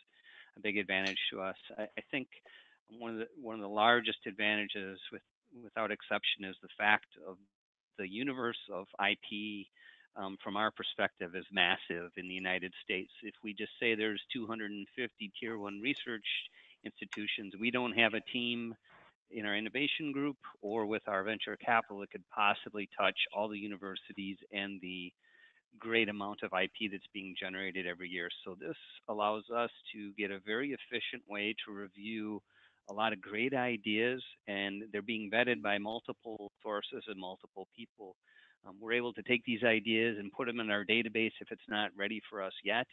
a big advantage to us. I think one of the largest advantages, without exception, is the fact of the universe of IP from our perspective is massive in the United States. If we just say there's 250 tier 1 research institutions, we don't have a team in our innovation group or with our venture capital that could possibly touch all the universities and the great amount of IP that's being generated every year. So this allows us to get a very efficient way to review a lot of great ideas, and they're being vetted by multiple sources and multiple people. We're able to take these ideas and put them in our database if it's not ready for us yet,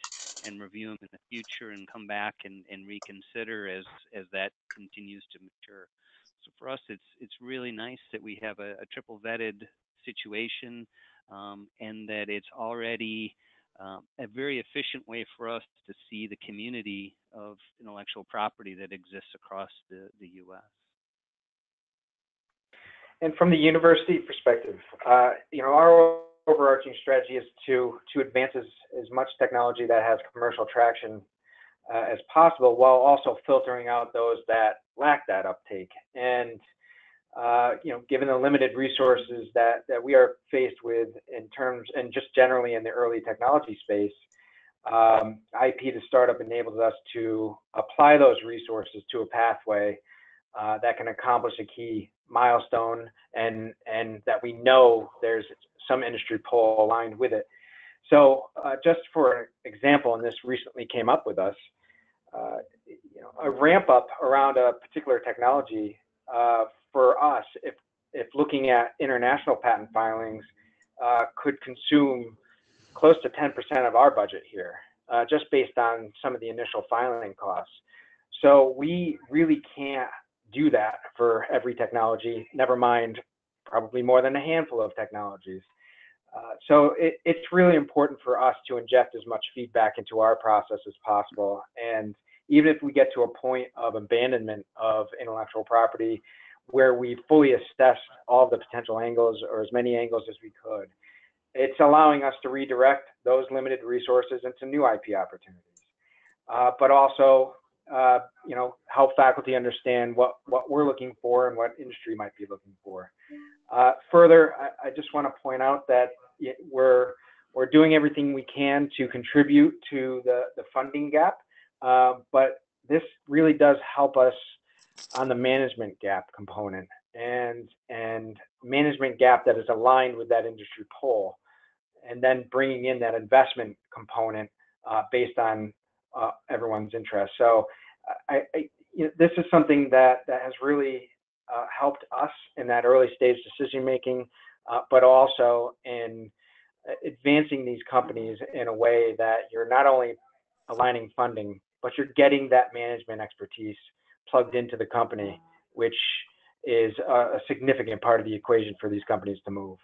and review them in the future and come back and reconsider as that continues to mature. So for us, it's really nice that we have a triple vetted situation, and that it's already a very efficient way for us to see the community of intellectual property that exists across the U.S. And from the university perspective, our overarching strategy is to advance as much technology that has commercial traction as possible, while also filtering out those that lack that uptake. And given the limited resources that we are faced with in terms, and just generally in the early technology space, IP2Startup enables us to apply those resources to a pathway that can accomplish a key milestone, and that we know there's some industry pull aligned with it. So just for example, and this recently came up with us, a ramp up around a particular technology for us, if looking at international patent filings, could consume close to 10% of our budget here, just based on some of the initial filing costs. So we really can't do that for every technology, never mind probably more than a handful of technologies. So it's really important for us to inject as much feedback into our process as possible. And even if we get to a point of abandonment of intellectual property where we fully assessed all the potential angles, or as many angles as we could, it's allowing us to redirect those limited resources into new IP opportunities, but also help faculty understand what we're looking for and what industry might be looking for. Further, I just want to point out that we're doing everything we can to contribute to the funding gap, but this really does help us on the management gap component, and management gap that is aligned with that industry pull, and then bringing in that investment component based on everyone's interest. So this is something that has really helped us in that early stage decision making, but also in advancing these companies in a way that you're not only aligning funding, but you're getting that management expertise plugged into the company, which is a significant part of the equation for these companies to move.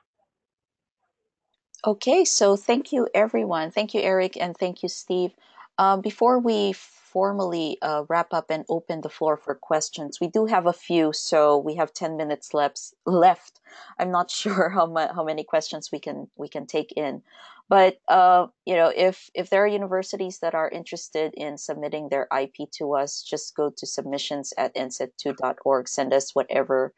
Okay, so thank you, everyone. Thank you, Eric, and thank you, Steve. Before we formally wrap up and open the floor for questions, we do have a few, so we have 10 minutes left. I'm not sure how many questions we can take in, but if there are universities that are interested in submitting their IP to us, just go to submissions@ncet2.org. Send us whatever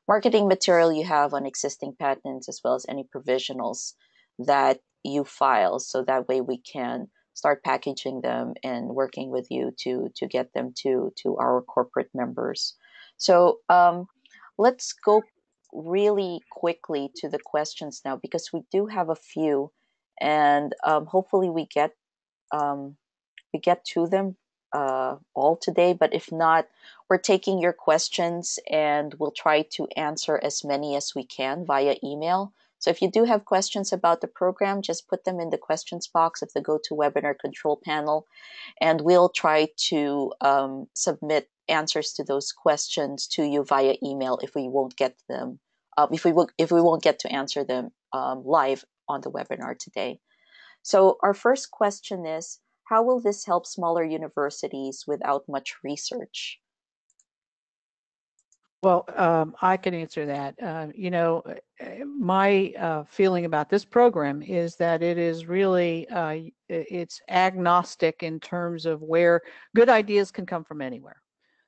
marketing material you have on existing patents as well as any provisionals that you file, so that way we can start packaging them and working with you to get them to our corporate members. So let's go really quickly to the questions now, because we do have a few, and hopefully we get to them all today. But if not, we're taking your questions and we'll try to answer as many as we can via email. So if you do have questions about the program, just put them in the questions box of the GoToWebinar control panel, and we'll try to submit answers to those questions to you via email if we won't get them, if we won't get to answer them live on the webinar today. So our first question is, how will this help smaller universities without much research? Well, I can answer that. My feeling about this program is that it is really, it's agnostic in terms of where good ideas can come from anywhere.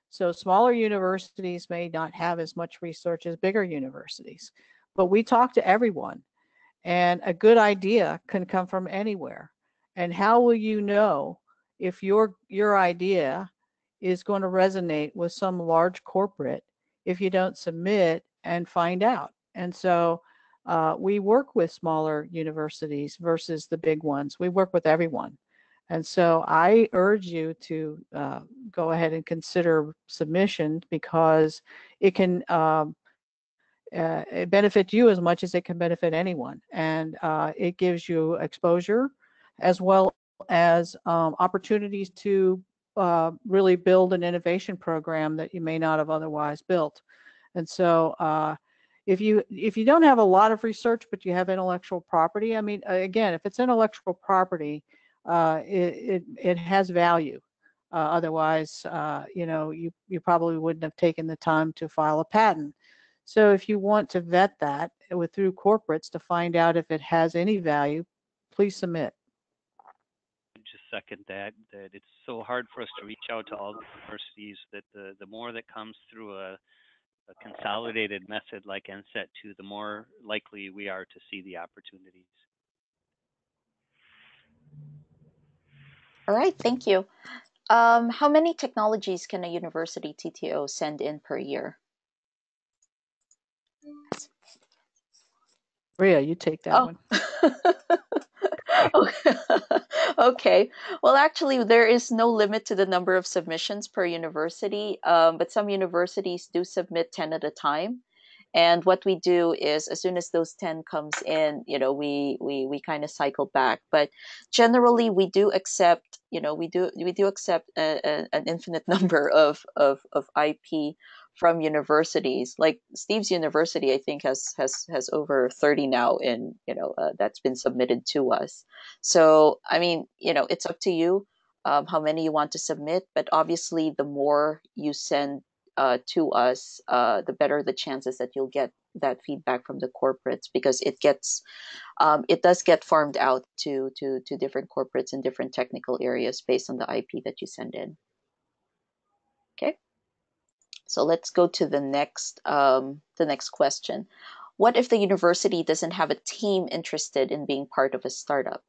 So smaller universities may not have as much research as bigger universities, but we talk to everyone, and a good idea can come from anywhere. And how will you know if your idea is going to resonate with some large corporate if you don't submit and find out? And so we work with smaller universities versus the big ones. We work with everyone. And so I urge you to go ahead and consider submission, because it can benefit you as much as it can benefit anyone. And it gives you exposure as well as opportunities to really build an innovation program that you may not have otherwise built. And so if you don't have a lot of research, but you have intellectual property, I mean, again, if it's intellectual property, it has value. Otherwise, you probably wouldn't have taken the time to file a patent. So if you want to vet that through corporates to find out if it has any value, please submit. Just second that it's so hard for us to reach out to all the universities, that the more that comes through a consolidated method like NCET2, the more likely we are to see the opportunities. All right, thank you. How many technologies can a university TTO send in per year? Rhea, you take that one. Okay. Well, actually, there is no limit to the number of submissions per university, but some universities do submit 10 at a time. And what we do is, as soon as those 10 comes in, we kind of cycle back. But generally, we do accept, we do accept an infinite number of IP from universities. Like Steve's university, I think has over 30 now in, that's been submitted to us. So, I mean, it's up to you how many you want to submit, but obviously the more you send to us, the better the chances that you'll get that feedback from the corporates, because it does get farmed out to different corporates in different technical areas based on the IP that you send in. Okay, so let's go to the next question. What if the university doesn't have a team interested in being part of a startup?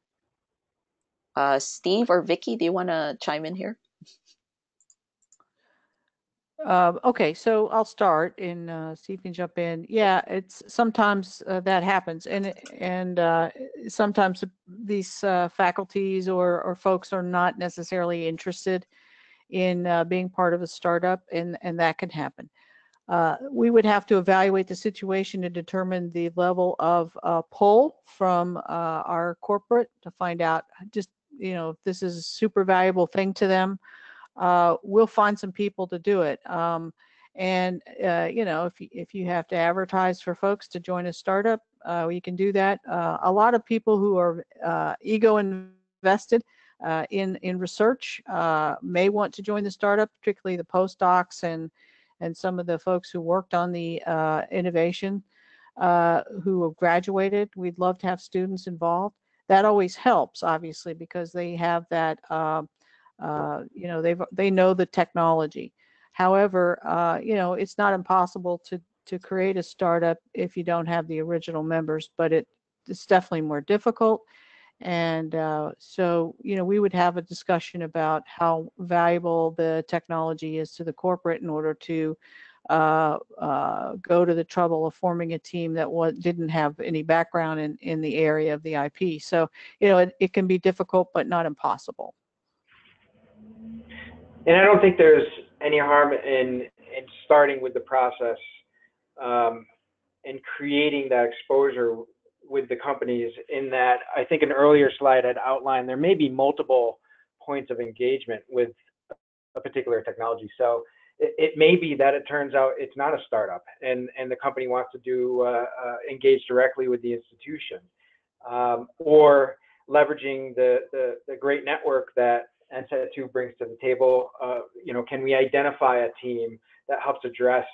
Steve or Vicky, do you want to chime in here? Okay, so I'll start and Steve can jump in. Yeah, it's sometimes that happens, and sometimes these faculties or folks are not necessarily interested in being part of a startup, and that can happen. We would have to evaluate the situation to determine the level of pull from our corporate to find out just if this is a super valuable thing to them. We'll find some people to do it. And if you have to advertise for folks to join a startup, You can do that. A lot of people who are ego invested in research may want to join the startup, particularly the postdocs and some of the folks who worked on the innovation who have graduated. We'd love to have students involved. That always helps, obviously, because they have that, they know the technology. However, it's not impossible to create a startup if you don't have the original members, but it's definitely more difficult. And so, we would have a discussion about how valuable the technology is to the corporate in order to go to the trouble of forming a team that didn't have any background in the area of the IP. So, it can be difficult, but not impossible. And I don't think there's any harm in starting with the process and creating that exposure with the companies, in that I think an earlier slide had outlined there may be multiple points of engagement with a particular technology. So it may be that it turns out it's not a startup and the company wants to engage directly with the institution, or leveraging the great network that NCET2 brings to the table. Can we identify a team that helps address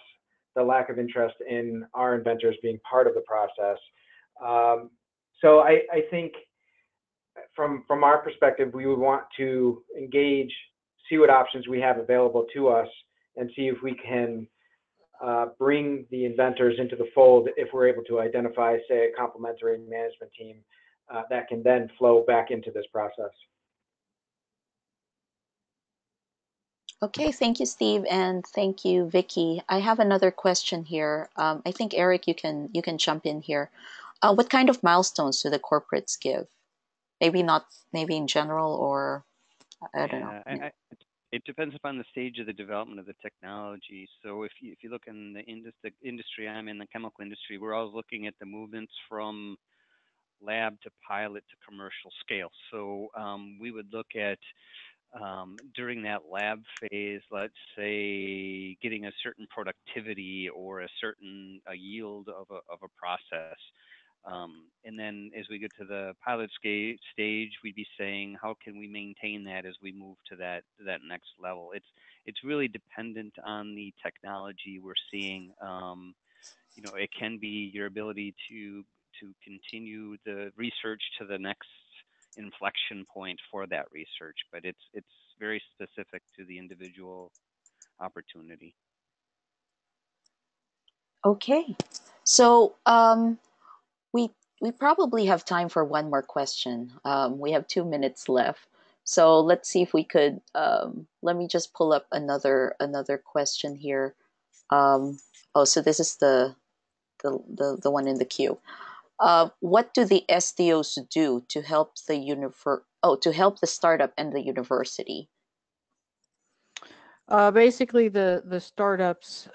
the lack of interest in our inventors being part of the process? So I think from our perspective, we would want to engage, see what options we have available to us, and see if we can bring the inventors into the fold if we're able to identify, say, a complementary management team that can then flow back into this process. Okay, thank you, Steve, and thank you, Vicky. I have another question here. I think Eric, you can jump in here. What kind of milestones do the corporates give? Maybe in general, or I don't know. Yeah. It depends upon the stage of the development of the technology. So if you look in the industry I'm in, the chemical industry, we're always looking at the movements from lab to pilot to commercial scale. So we would look at during that lab phase, let's say, getting a certain productivity or a certain yield of a process. And then as we get to the pilot stage, we'd be saying, how can we maintain that as we move to that next level? It's really dependent on the technology we're seeing. It can be your ability to continue the research to the next inflection point for that research, but it's very specific to the individual opportunity. Okay, so we probably have time for one more question. We have 2 minutes left, so let's see if we could. Let me just pull up another question here. So this is the one in the queue. What do the SDOs do to help the startup and the university? Basically, the startups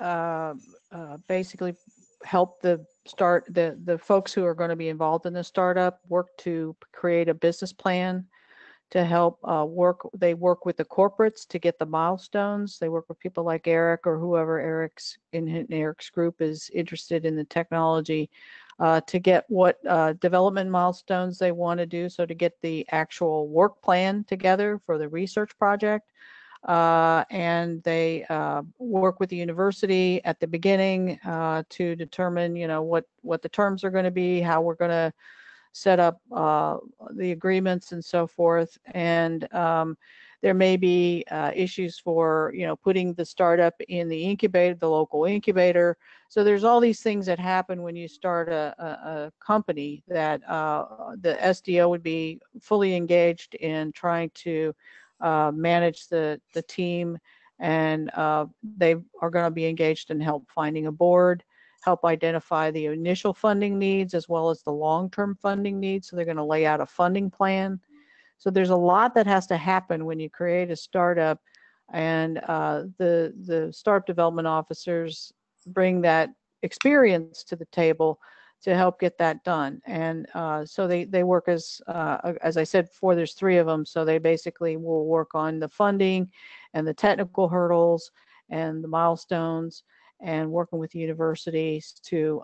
basically help the folks who are going to be involved in the startup work to create a business plan to help They work with the corporates to get the milestones. They work with people like Eric or whoever in Eric's group is interested in the technology to get what development milestones they want to do. So to get the actual work plan together for the research project. And they work with the university at the beginning to determine, what the terms are going to be, how we're going to set up the agreements and so forth. And there may be issues for, putting the startup in the incubator, the local incubator. So there's all these things that happen when you start a company that the SDO would be fully engaged in trying to manage the team, and they are going to be engaged in help finding a board, help identify the initial funding needs as well as the long-term funding needs. So they're going to lay out a funding plan. So there's a lot that has to happen when you create a startup, and the startup development officers bring that experience to the table to help get that done. And so they work as I said before, there's 3 of them. So they basically will work on the funding and the technical hurdles and the milestones, and working with universities to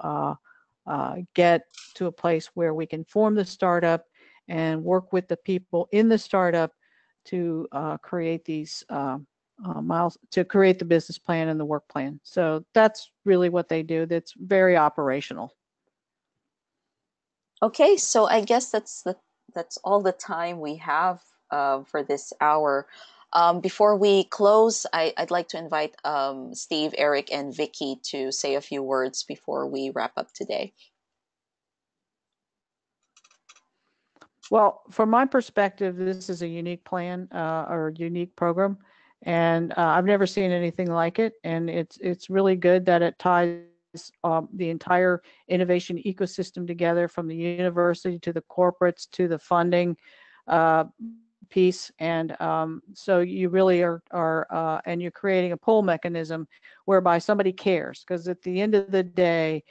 get to a place where we can form the startup and work with the people in the startup to create these to create the business plan and the work plan. So that's really what they do. That's very operational. Okay, so I guess that's all the time we have for this hour. Before we close, I'd like to invite Steve, Eric, and Vicky to say a few words before we wrap up today. Well, from my perspective, this is a unique plan or a unique program, and I've never seen anything like it. And it's really good that it ties the entire innovation ecosystem together, from the university to the corporates to the funding piece. And so you really are and you're creating a pull mechanism whereby somebody cares, because at the end of the day,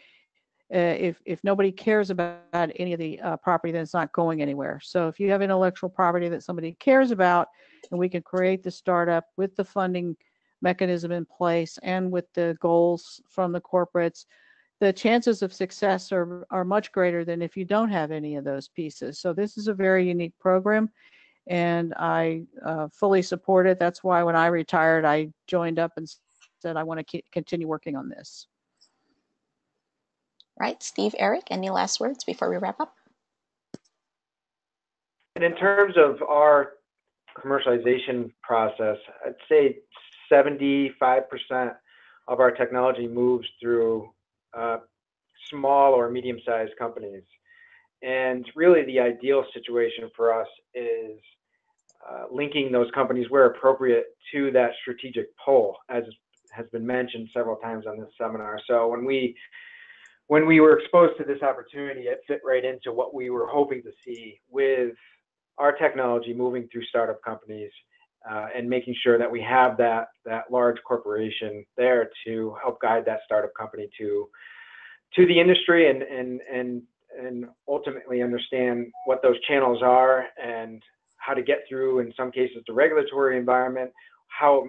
if nobody cares about any of the property, then it's not going anywhere. So if you have intellectual property that somebody cares about, and we can create the startup with the funding mechanism in place and with the goals from the corporates, the chances of success are much greater than if you don't have any of those pieces. So this is a very unique program, and I fully support it. That's why when I retired, I joined up and said I want to continue working on this. Right, Steve, Eric, any last words before we wrap up? And in terms of our commercialization process, I'd say 75% of our technology moves through small or medium-sized companies. And really the ideal situation for us is linking those companies where appropriate to that strategic pull, as has been mentioned several times on this seminar. So when we were exposed to this opportunity, it fit right into what we were hoping to see with our technology moving through startup companies and making sure that we have that large corporation there to help guide that startup company to the industry and ultimately understand what those channels are and how to get through, in some cases, the regulatory environment, how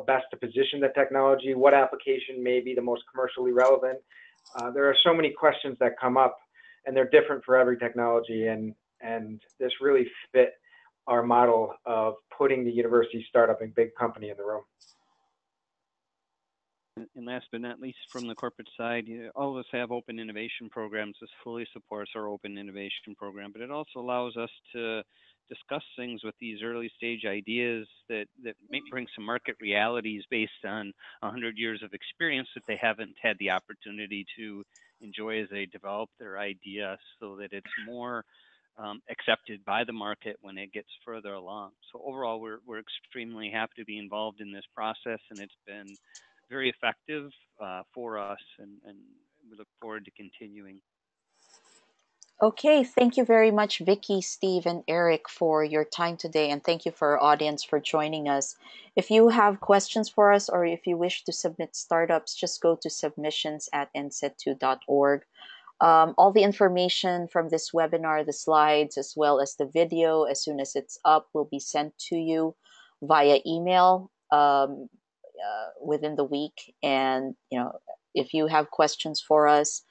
best to position the technology, what application may be the most commercially relevant. There are so many questions that come up, and they're different for every technology, and this really fit our model of putting the university startup and big company in the room. And last but not least, from the corporate side, all of us have open innovation programs. This fully supports our open innovation program, but it also allows us to discuss things with these early stage ideas that may bring some market realities based on 100 years of experience that they haven't had the opportunity to enjoy as they develop their idea, so that it's more accepted by the market when it gets further along. So overall, we're extremely happy to be involved in this process, and it's been very effective for us, and we look forward to continuing. Okay, thank you very much, Vicky, Steve, and Eric, for your time today, and thank you for our audience for joining us. If you have questions for us, or if you wish to submit startups, just go to submissions@ncet2.org. All the information from this webinar, the slides, as well as the video, as soon as it's up, will be sent to you via email within the week. And if you have questions for us,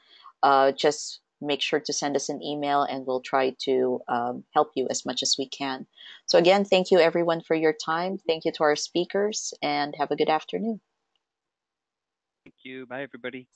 just make sure to send us an email, and we'll try to help you as much as we can. So again, thank you everyone for your time. Thank you to our speakers, and have a good afternoon. Thank you. Bye, everybody.